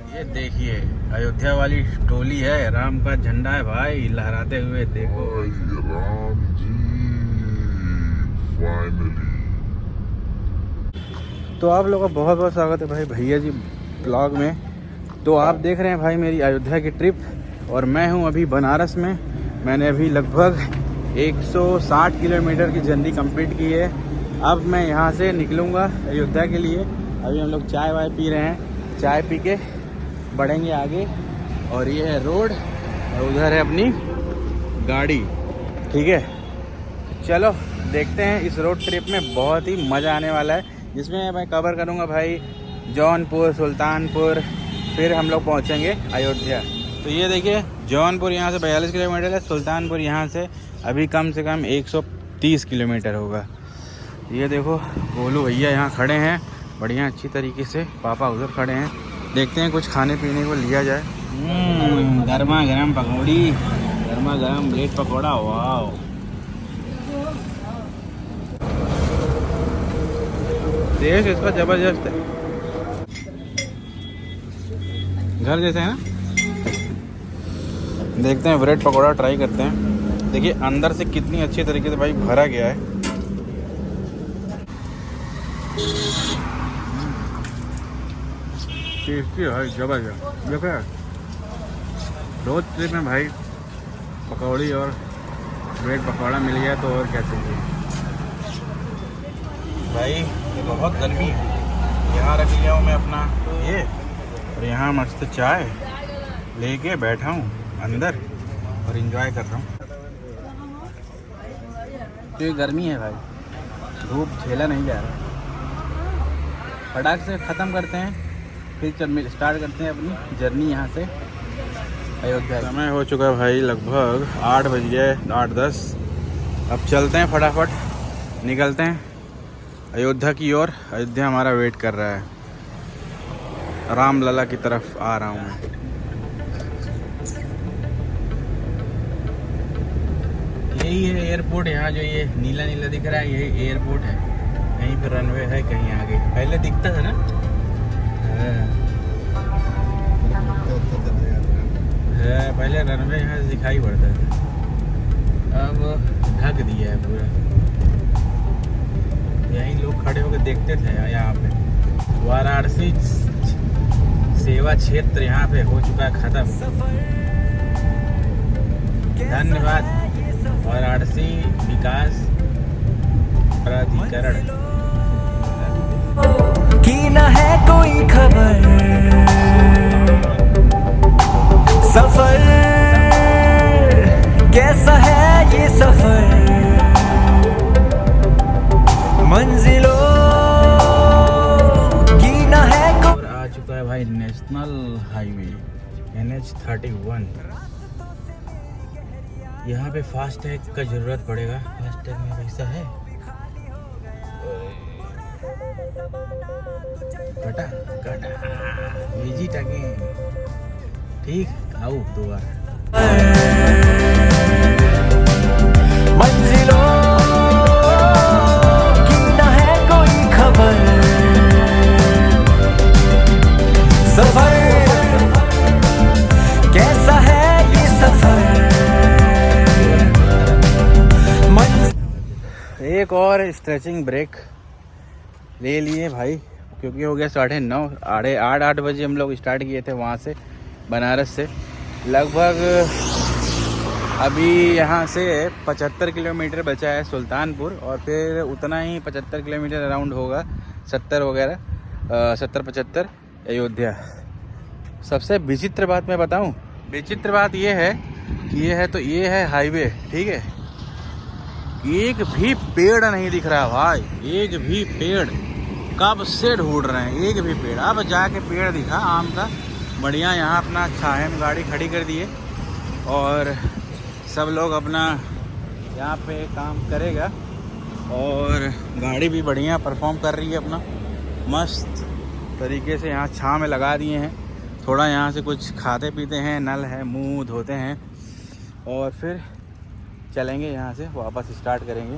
ये देखिए अयोध्या वाली टोली है, राम का झंडा है भाई लहराते हुए, देखो राम जी फाइनली। तो आप लोगों का बहुत बहुत स्वागत है भाई भैया जी ब्लॉग में। तो आप देख रहे हैं भाई मेरी अयोध्या की ट्रिप, और मैं हूं अभी बनारस में। मैंने अभी लगभग 160 किलोमीटर की जर्नी कंप्लीट की है। अब मैं यहां से निकलूंगा अयोध्या के लिए। अभी हम लोग चाय वाय पी रहे हैं, चाय पी के बढ़ेंगे आगे। और ये है रोड और उधर है अपनी गाड़ी, ठीक है। चलो देखते हैं, इस रोड ट्रिप में बहुत ही मज़ा आने वाला है, जिसमें मैं कवर करूंगा भाई जौनपुर, सुल्तानपुर, फिर हम लोग पहुंचेंगे अयोध्या। तो ये देखिए जौनपुर यहाँ से 42 किलोमीटर है, सुल्तानपुर यहाँ से अभी कम से कम 130 किलोमीटर होगा। ये देखो गोलू भैया यहाँ खड़े हैं बढ़िया अच्छी तरीके से, पापा उधर खड़े हैं। देखते हैं कुछ खाने पीने को लिया जाए। गर्मा गर्म पकौड़ी, गर्मा गर्म ब्रेड पकौड़ा, वाह। टेस्ट इसका जबरदस्त है, घर जैसे है ना। देखते हैं ब्रेड पकौड़ा ट्राई करते हैं। देखिए अंदर से कितनी अच्छी तरीके से भाई भरा गया है। टेस्टी है भाई, जबरदस्त। देखो रोड ट्रिप में भाई पकौड़ी और ब्रेड पकौड़ा मिल गया तो और क्या चाहिए भाई। बहुत गर्मी है, यहाँ रख लिया हूँ मैं अपना ये, और यहाँ मस्त चाय लेके बैठा हूँ अंदर और एंजॉय कर रहा हूँ। तो ये गर्मी है भाई, धूप झेला नहीं जा रहा। फटाक से ख़त्म करते हैं, फिर स्टार्ट करते हैं अपनी जर्नी यहाँ से अयोध्या। समय हो चुका है भाई लगभग 8 बज गए, 8-10। अब चलते हैं, फटाफट निकलते हैं अयोध्या की ओर। अयोध्या हमारा वेट कर रहा है, रामलला की तरफ आ रहा हूँ मैं। यही है एयरपोर्ट, यहाँ जो ये नीला नीला दिख रहा है यही एयरपोर्ट है। कहीं पे रनवे है, कहीं आगे पहले दिखता था ना। पहले रनवे यहाँ से दिखाई पड़ता था, अब ढक दिया है पूरा। यहीं लोग खड़े होकर देखते थे यहाँ पे। वाराणसी सेवा क्षेत्र यहाँ पे हो चुका है खत्म। धन्यवाद वाराणसी विकास प्राधिकरण की न है कोई खबर, सफर कैसा है ये सफर, मंजिलों की न है और आ चुका है भाई नेशनल हाईवे NH-31। यहाँ पे फास्टैग का जरूरत पड़ेगा। फास्टैग में पैसा है, कटा कटा विजिट अगेन, ठीक आओ दोबारा। मंजिलों की न है कोई खबर, सफर कैसा है ये सफर। एक और स्ट्रेचिंग ब्रेक ले लिए भाई, क्योंकि हो गया 9:30, 8 बजे हम लोग स्टार्ट किए थे वहाँ से बनारस से। लगभग अभी यहाँ से 75 किलोमीटर बचा है सुल्तानपुर, और फिर उतना ही 75 किलोमीटर अराउंड होगा, 70 वगैरह, 70-75 अयोध्या। सबसे विचित्र बात मैं बताऊँ, विचित्र बात ये है कि ये है हाईवे, ठीक है। एक भी पेड़ नहीं दिख रहा भाई, एक भी पेड़, कब से ढूंढ रहे हैं एक भी पेड़। अब जाके पेड़ दिखा आम का, बढ़िया। यहाँ अपना छाया में गाड़ी खड़ी कर दिए और सब लोग अपना यहाँ पे काम करेगा, और गाड़ी भी बढ़िया परफॉर्म कर रही है अपना मस्त तरीके से। यहाँ छाँव में लगा दिए हैं, थोड़ा यहाँ से कुछ खाते पीते हैं, नल है, मुंह धोते हैं, और फिर चलेंगे यहाँ से वापस स्टार्ट करेंगे।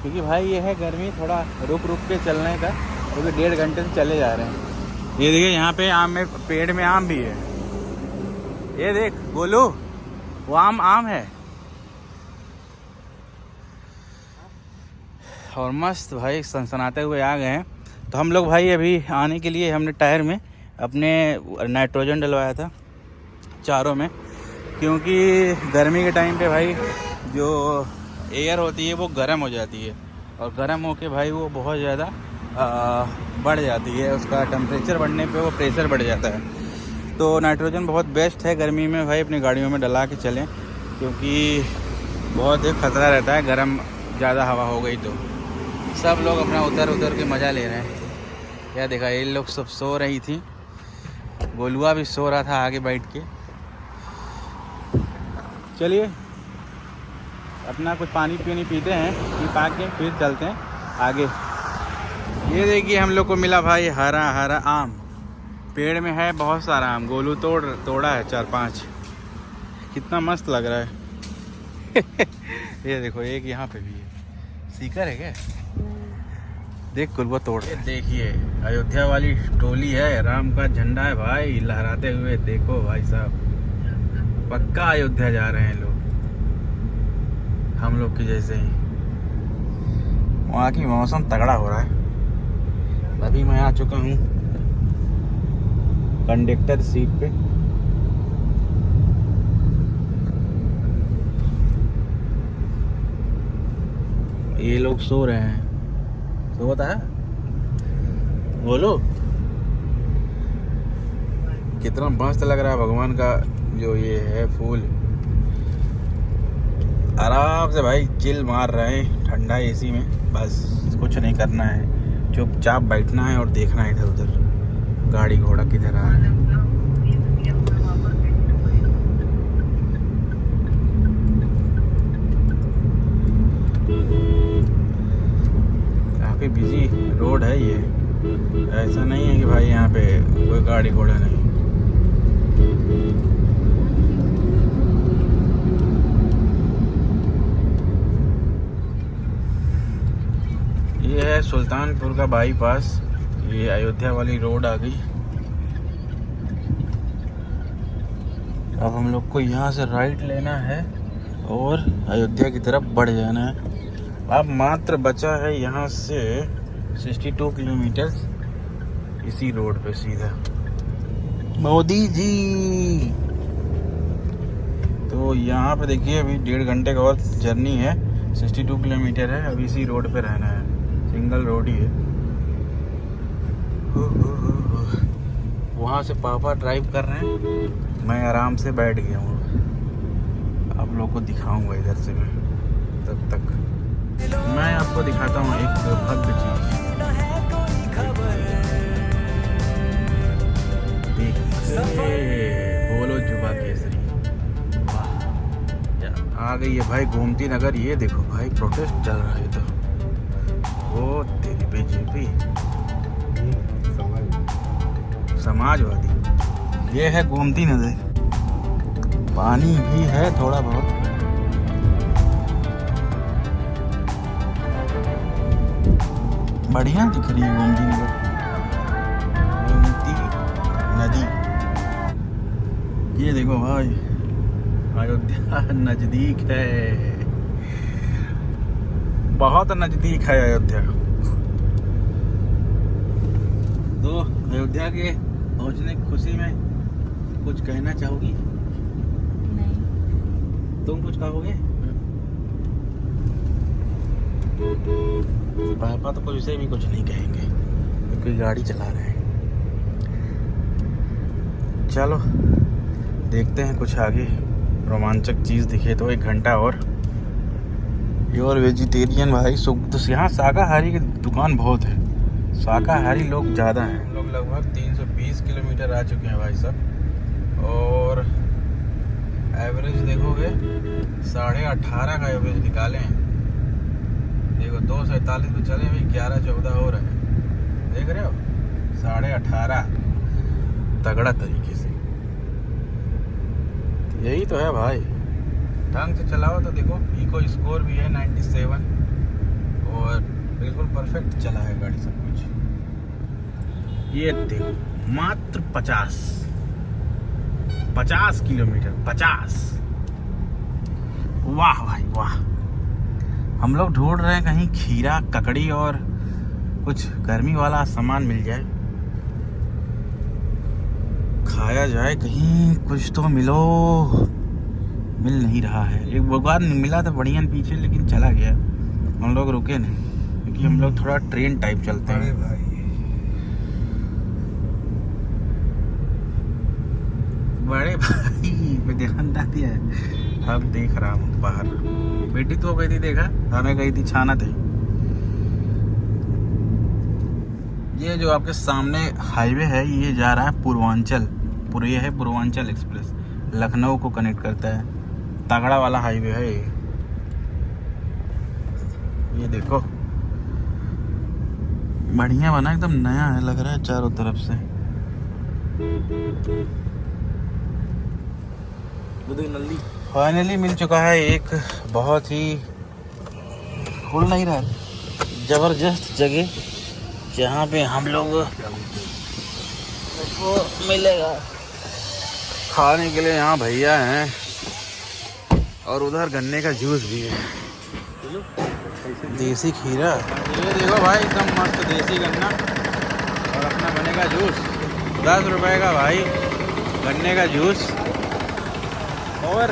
क्योंकि भाई ये है गर्मी, थोड़ा रुक रुक के चलने का, क्योंकि 1.5 घंटे से चले जा रहे हैं। ये देखिए यहाँ पे आम में, पेड़ में आम भी है। ये देख गोलू, वो आम है। और मस्त भाई सनसनाते हुए आ गए हैं। तो हम लोग भाई अभी आने के लिए हमने टायर में अपने नाइट्रोजन डलवाया था चारों में, क्योंकि गर्मी के टाइम पे भाई जो एयर होती है वो गर्म हो जाती है, और गर्म होके भाई वो बहुत ज़्यादा बढ़ जाती है। उसका टेम्परेचर बढ़ने पे वो प्रेशर बढ़ जाता है। तो नाइट्रोजन बहुत बेस्ट है गर्मी में भाई, अपनी गाड़ियों में डला के चलें, क्योंकि बहुत एक ख़तरा रहता है गर्म ज़्यादा हवा हो गई तो। सब लोग अपना उतर के मज़ा ले रहे हैं। क्या देखा, ये लोग सब सो रही थी, गोलुआ भी सो रहा था आगे बैठ के। चलिए अपना कुछ पानी पीते हैं, पा के फिर चलते हैं आगे। ये देखिए हम लोग को मिला भाई हरा हरा आम, पेड़ में है बहुत सारा आम। गोलू तोड़ा है 4-5, कितना मस्त लग रहा है। ये देखो एक यहाँ पे भी है, सीकर है क्या? देख कुलवा तोड़। देखिए अयोध्या वाली टोली है, राम का झंडा है भाई लहराते हुए। देखो भाई साहब, पक्का अयोध्या जा रहे हैं लोग, हम लोग के जैसे ही। वहाँ की मौसम तगड़ा हो रहा है। अभी मैं आ चुका हूँ कंडक्टर सीट पे। ये लोग सो रहे हैं, सोता है बोलो। कितना मस्त लग रहा है भगवान का जो ये है फूल। आराम से भाई चिल मार रहे हैं ठंडा एसी में, बस कुछ नहीं करना है, चुपचाप बैठना है और देखना है इधर उधर गाड़ी घोड़ा किधर आ रहा है। काफ़ी बिजी रोड है ये, ऐसा नहीं है कि भाई यहाँ पे कोई गाड़ी घोड़ा नहीं। ये है सुल्तानपुर का बाईपास, ये अयोध्या वाली रोड आ गई। अब हम लोग को यहाँ से राइट लेना है और अयोध्या की तरफ बढ़ जाना है। अब मात्र बचा है यहाँ से 62 किलोमीटर इसी रोड पे सीधा। मोदी जी, तो यहाँ पे देखिए अभी 1.5 घंटे का और जर्नी है, 62 किलोमीटर है। अब इसी रोड पे रहना है, सिंगल रोड ही है। वहाँ से पापा ड्राइव कर रहे हैं, मैं आराम से बैठ गया हूँ। आप लोग को दिखाऊंगा इधर से मैं, तब तक मैं आपको दिखाता हूँ एक भव्य चीज। बोलो जुबा केसरी, आ गई है भाई गोमती नगर। ये देखो भाई प्रोटेस्ट चल रहा है, तो वो तेरी बीजेपी समाजवादी। ये है गोमती नगर, पानी भी है थोड़ा बहुत। बढ़िया दिख रही है गोमती नगर, गोमती नदी। ये देखो भाई अयोध्या नजदीक है, बहुत नजदीक है अयोध्या। तो अयोध्या के पहुंचने की खुशी में कुछ कहना चाहोगी? नहीं। तुम कुछ कहोगे? पापा तो कुछ से भी कुछ नहीं कहेंगे क्योंकि गाड़ी चला रहे हैं। चलो देखते हैं कुछ आगे रोमांचक चीज़ दिखे तो 1 घंटा और। प्योर वेजिटेरियन भाई तो यहाँ शाकाहारी की दुकान बहुत है, शाकाहारी लोग ज़्यादा हैं। हम लोग लगभग 320 किलोमीटर आ चुके हैं भाई साहब, और एवरेज देखोगे 18.5 का एवरेज निकाले हैं। देखो 2:47 पे चले हुए 11:14 हो रहे हैं, देख रहे हो 18.5 तगड़ा तरीके से। यही तो है भाई, ढंग से चलाओ तो देखो इको स्कोर भी है 97 और बिल्कुल परफेक्ट चला है गाड़ी सब कुछ। ये देखो मात्र 50 किलोमीटर 50। वाह भाई वाह। हम लोग ढूंढ रहे हैं कहीं खीरा ककड़ी और कुछ गर्मी वाला सामान मिल जाए, खाया जाए कहीं, कुछ तो मिलो। मिल नहीं रहा है। एक बार मिला था बढ़िया पीछे, लेकिन चला गया। हम लोग रुके नहीं क्योंकि हम लोग थोड़ा ट्रेन टाइप चलते हैं। बड़े भाई पे ध्यान ना दिया है। अब देख रहा हूँ बाहर। बेटी तो गई थी, देखा हमें गई थी छाना थे। ये जो आपके सामने हाईवे है ये जा रहा है पूर्वांचल। ये है पूर्वांचल एक्सप्रेस, लखनऊ को कनेक्ट करता है। तगड़ा वाला हाईवे है ये देखो, बढ़िया बना, एकदम नया है, लग रहा है चारों तरफ से। फाइनली मिल चुका है एक बहुत ही खुल नहीं रहा जबरदस्त जगह, जहाँ पे हम लोग को मिलेगा खाने के लिए। यहाँ भैया हैं और उधर गन्ने का जूस भी है, देसी खीरा। ये देखो भाई एकदम मस्त देसी गन्ना और अपना बनेगा जूस। 10 रुपए का भाई गन्ने का जूस। और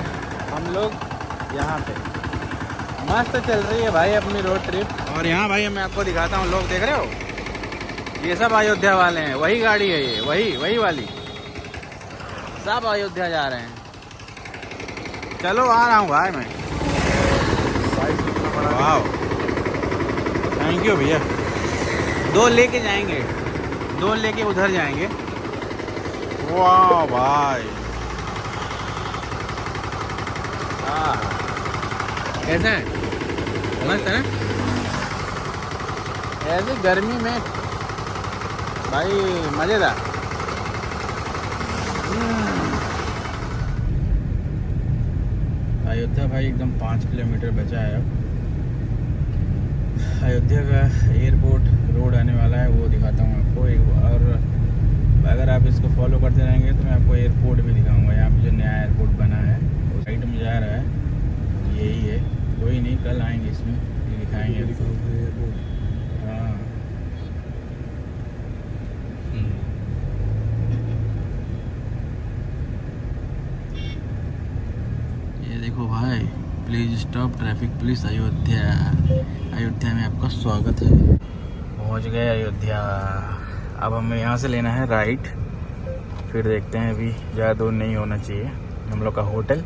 हम लोग यहाँ पे मस्त चल रही है भाई अपनी रोड ट्रिप। और यहाँ भाई मैं आपको दिखाता हूँ, लोग देख रहे हो, ये सब अयोध्या वाले हैं। वही गाड़ी है ये, वही वाली, सब अयोध्या जा रहे हैं। चलो आ रहा हूँ भाई मैं। वाह, थैंक यू भैया। 2 लेके जाएंगे, 2 लेके उधर जाएंगे। वाह भाई, कैसा है? मस्त है ना? ऐसी गर्मी में भाई मजेदार। अयोध्या भाई एकदम 5 किलोमीटर बचा है अब। अयोध्या का एयरपोर्ट रोड आने वाला है, वो दिखाता हूँ आपको। और अगर आप इसको फॉलो करते रहेंगे तो मैं आपको एयरपोर्ट भी दिखाऊंगा। यहाँ पे जो नया एयरपोर्ट बना है वो साइड में जा रहा है, यही है। कोई नहीं, कल आएंगे इसमें, ये दिखाएंगे अभी। हाँ, ये देखो भाई, please stop traffic police Ayodhya. Ayodhya में आपका स्वागत है। पहुंच गए अयोध्या। अब हमें यहाँ से लेना है राइट, फिर देखते हैं। अभी ज़्यादा दूर नहीं होना चाहिए हम लोग का होटल।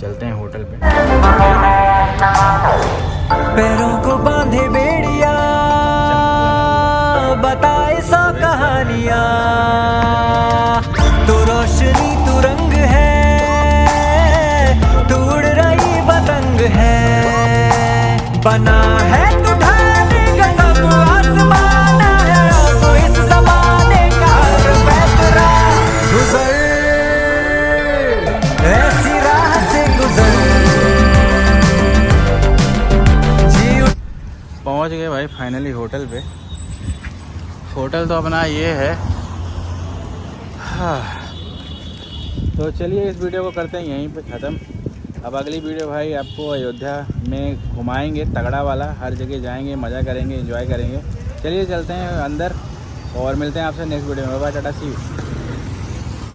चलते हैं होटल पे। पैरों को बांधे बेड़िया, बताए सौ कहानियां। तू रोशनी तू रंग है, तू उड़ रही पतंग है। बना है तू ढाने का सब आसमान है, तो इस जमाने का पैतरा गुजर, ऐसी राह से गुजर। पहुंच गए भाई फाइनली होटल पे। होटल तो अपना ये है। हाँ, तो चलिए इस वीडियो को करते हैं यहीं पे ख़त्म। अब अगली वीडियो भाई आपको अयोध्या में घुमाएंगे, तगड़ा वाला। हर जगह जाएंगे, मज़ा करेंगे, एंजॉय करेंगे। चलिए चलते हैं अंदर और मिलते हैं आपसे नेक्स्ट वीडियो में। Bye, ta-ta, see you.